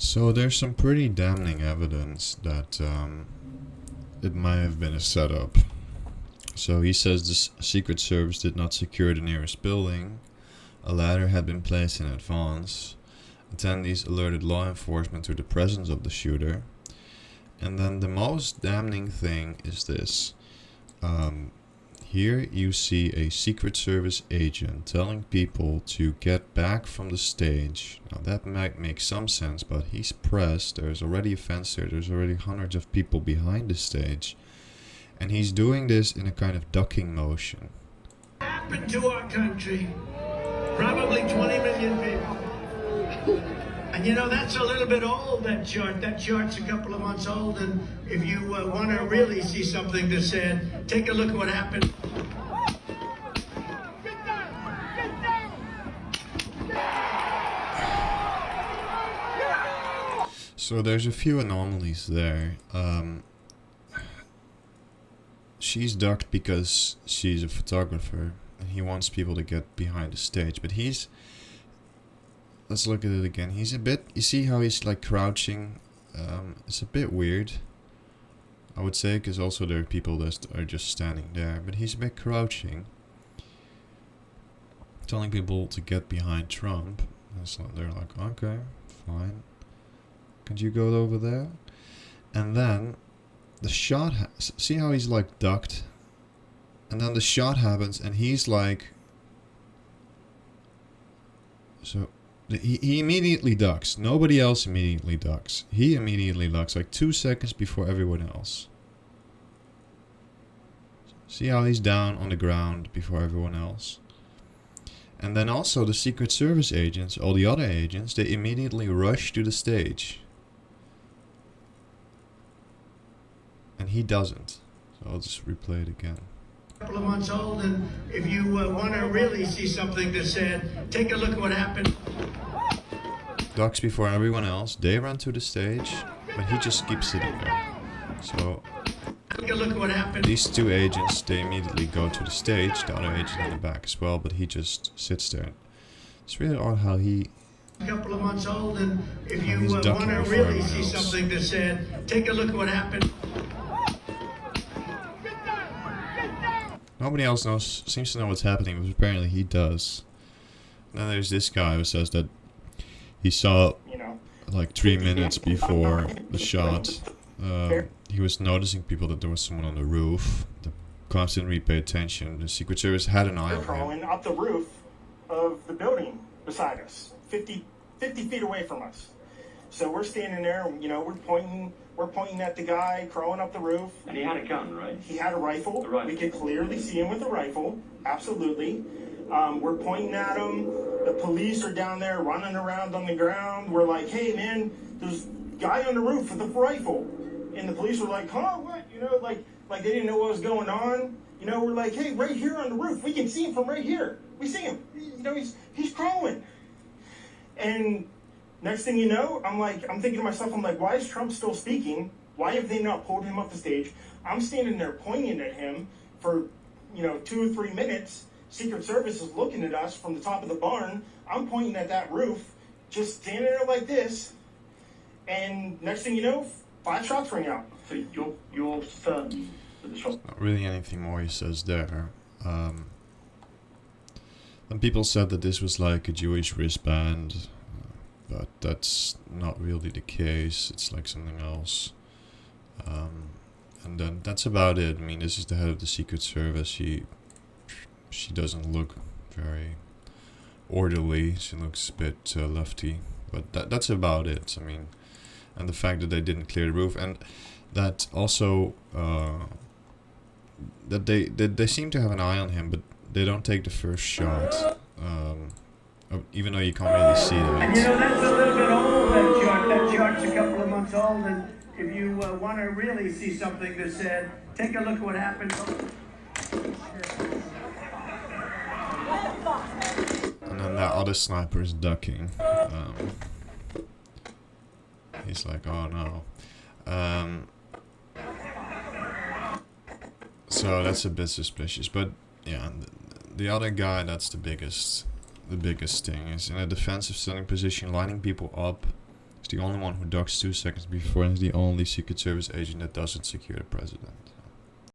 So there's some pretty damning evidence that it might have been a setup. So he says the Secret Service did not secure the nearest building. A ladder had been placed in advance. Attendees alerted law enforcement to the presence of the shooter. And then the most damning thing is this. Here you see a Secret Service agent telling people to get back from the stage. Now that might make some sense, but he's pressed. There's already a fence there. There's already hundreds of people behind the stage. And he's doing this in a kind of ducking motion. Happened to our country. Probably 20 million people. And you know, that's a little bit old, that chart. That chart's a couple of months old, and if you want to really see something that's said, take a look at what happened. So there's a few anomalies there. She's ducked because she's a photographer, and he wants people to get behind the stage, but he's... Let's look at it again. He's a bit... You see how he's like crouching? It's a bit weird, I would say, because also there are people that are just standing there. But he's a bit crouching. Telling people to get behind Trump. And so they're like, okay, fine. Could you go over there? And then the shot... See how he's like ducked? And then the shot happens and he's like... So... He immediately ducks. Nobody else immediately ducks. He immediately ducks, like 2 seconds before everyone else. See how he's down on the ground before everyone else? And then also the Secret Service agents, all the other agents, they immediately rush to the stage. And he doesn't. So I'll just replay it again. Couple of months old, and if you want to really see something that's said, take a look at what happened. Ducks before everyone else. They run to the stage, but he just keeps sitting there. So take a look at what happened. These two agents, they immediately go to the stage. The other agent in the back as well, but he just sits there. It's really odd how he... A couple of months old, and if you want to really see something that's said, take a look at what happened. Nobody else seems to know what's happening, but apparently he does. Then there's this guy who says that he saw, like 3 minutes before the shot, he was noticing people that there was someone on the roof. The constantly pay attention. The Secret Service had an eye on him. Crawling up the roof of the building beside us, 50 feet away from us. So we're standing there, we're pointing at the guy crawling up the roof. And he had a gun, right? He had a rifle. We could clearly see him with a rifle. Absolutely. We're pointing at him. The police are down there running around on the ground. We're like, hey, man, there's a guy on the roof with a rifle. And the police were like, huh, what? Like they didn't know what was going on. We're like, hey, right here on the roof. We can see him from right here. We see him. He's crawling. And... next thing you know, I'm thinking to myself, why is Trump still speaking? Why have they not pulled him up the stage? I'm standing there pointing at him for, 2 or 3 minutes. Secret Service is looking at us from the top of the barn. I'm pointing at that roof, just standing there like this. And next thing you know, 5 shots ring out. So you're certain that the shot... Not really anything more he says there. Then people said that this was like a Jewish wristband. But that's not really the case. It's like something else. And then that's about it. I mean, this is the head of the Secret Service. She doesn't look very orderly. She looks a bit lefty. But that's about it. I mean, and the fact that they didn't clear the roof, and that also that they seem to have an eye on him, but they don't take the first shot. Even though you can't really see that. And that's a little bit old, that chart. That chart's a couple of months old, and if you want to really see something that's said, take a look at what happened. And then that other sniper is ducking. He's like, oh no. So that's a bit suspicious, but yeah, the other guy, that's the biggest thing, is in a defensive standing position, lining people up. He's the only one who ducks 2 seconds before and is the only Secret Service agent that doesn't secure the president.